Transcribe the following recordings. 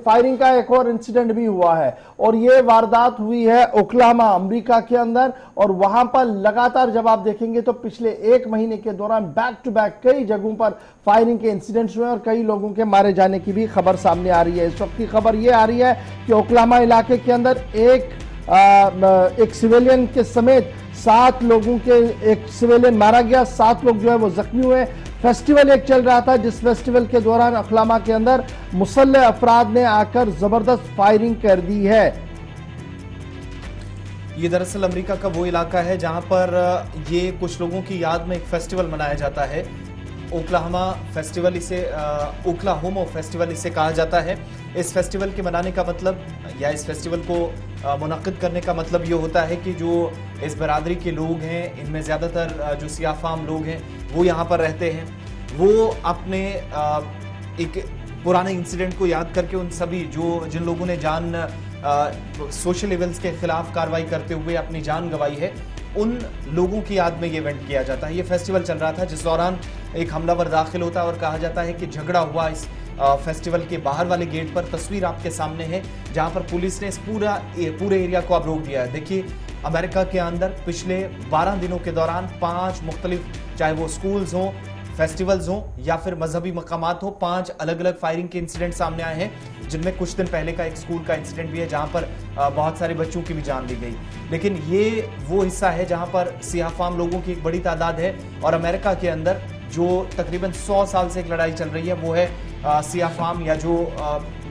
Firing का एक और इंसिडेंट भी हुआ है और ये वारदात हुई है ओक्लाहोमा अमेरिका के अंदर। और वहां पर लगातार जब आप देखेंगे तो पिछले एक महीने के दौरान बैक टू बैक कई जगहों पर फायरिंग के इंसिडेंट्स हुए और कई लोगों के मारे जाने की भी खबर सामने आ रही है। इस वक्त की खबर ये आ रही है कि ओक्लाहोमा इलाके के अंदर एक सिविलियन के समेत 7 लोगों के एक सिविलियन मारा गया, 7 लोग जो है वो जख्मी हुए। फेस्टिवल एक चल रहा था जिस फेस्टिवल के दौरान ओक्लाहोमा के अंदर मुसल्लह अफराद ने आकर जबरदस्त फायरिंग कर दी है। ये दरअसल अमेरिका का वो इलाका है जहां पर ये कुछ लोगों की याद में एक फेस्टिवल मनाया जाता है। ओक्लाहोमा फेस्टिवल इसे ओक्लाहोमा फेस्टिवल इसे कहा जाता है। इस फेस्टिवल के मनाने का मतलब या इस फेस्टिवल को मुनक्किद करने का मतलब ये होता है कि जो इस बरादरी के लोग हैं, इनमें ज़्यादातर जो सियाफाम लोग हैं वो यहाँ पर रहते हैं, वो अपने एक पुराने इंसिडेंट को याद करके उन सभी जिन लोगों ने सोशल इवेल्स के खिलाफ कार्रवाई करते हुए अपनी जान गंवाई है, उन लोगों की याद में ये इवेंट किया जाता है। ये फेस्टिवल चल रहा था जिस दौरान एक हमलावर दाखिल होता है और कहा जाता है कि झगड़ा हुआ इस फेस्टिवल के बाहर वाले गेट पर। तस्वीर आपके सामने है जहां पर पुलिस ने इस पूरे एरिया को अब रोक दिया है। देखिए, अमेरिका के अंदर पिछले 12 दिनों के दौरान 5 मुख्तलिफ, चाहे वो स्कूल्स हों, फेस्टिवल्स हों या फिर मजहबी मकामात हो, 5 अलग अलग फायरिंग के इंसिडेंट सामने आए हैं, जिनमें कुछ दिन पहले का एक स्कूल का इंसिडेंट भी है जहां पर बहुत सारे बच्चों की भी जान ली गई। लेकिन ये वो हिस्सा है जहां पर सियाफाम लोगों की एक बड़ी तादाद है और अमेरिका के अंदर जो तकरीबन 100 साल से एक लड़ाई चल रही है वो है सियाफाम या जो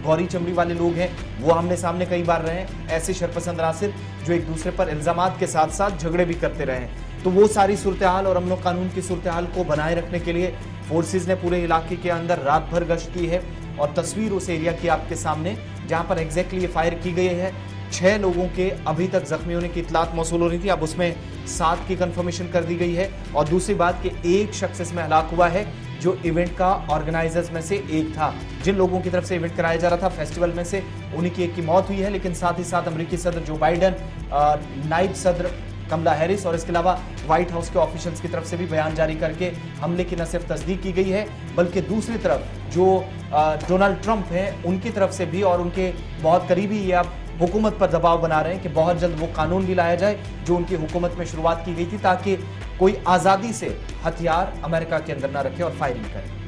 गौरी चमड़ी वाले लोग हैं, वो आमने सामने कई बार रहे हैं, ऐसे शरपसंद अनासिर जो एक दूसरे पर इल्जामात के साथ साथ झगड़े भी करते रहे। तो वो सारी सूरत हाल और अमन कानून की सूरत हाल को बनाए रखने के लिए फोर्सेज ने पूरे इलाके के अंदर रात भर गश्त की है। और तस्वीर उस एरिया की आपके सामने जहां पर एग्जैक्टली ये फायर की गई है। 6 लोगों के अभी तक जख्मी होने की इतलात मौसूल हो रही थी, अब उसमें 7 की कंफर्मेशन कर दी गई है। और दूसरी बात कि एक शख्स इसमें हलाक हुआ है जो इवेंट का ऑर्गेनाइजर्स में से एक था। जिन लोगों की तरफ से इवेंट कराया जा रहा था फेस्टिवल में से, उन्हीं की एक की मौत हुई है। लेकिन साथ ही साथ अमेरिकी सदर जो बाइडन, नायब सदर कमला हैरिस और इसके अलावा व्हाइट हाउस के ऑफिशियल्स की तरफ से भी बयान जारी करके हमले की न सिर्फ तस्दीक की गई है, बल्कि दूसरी तरफ जो डोनाल्ड ट्रंप हैं उनकी तरफ से भी और उनके बहुत करीबी ये अब हुकूमत पर दबाव बना रहे हैं कि बहुत जल्द वो कानून भी लाया जाए जो उनकी हुकूमत में शुरुआत की गई थी, ताकि कोई आज़ादी से हथियार अमेरिका के अंदर ना रखे और फायरिंग करे।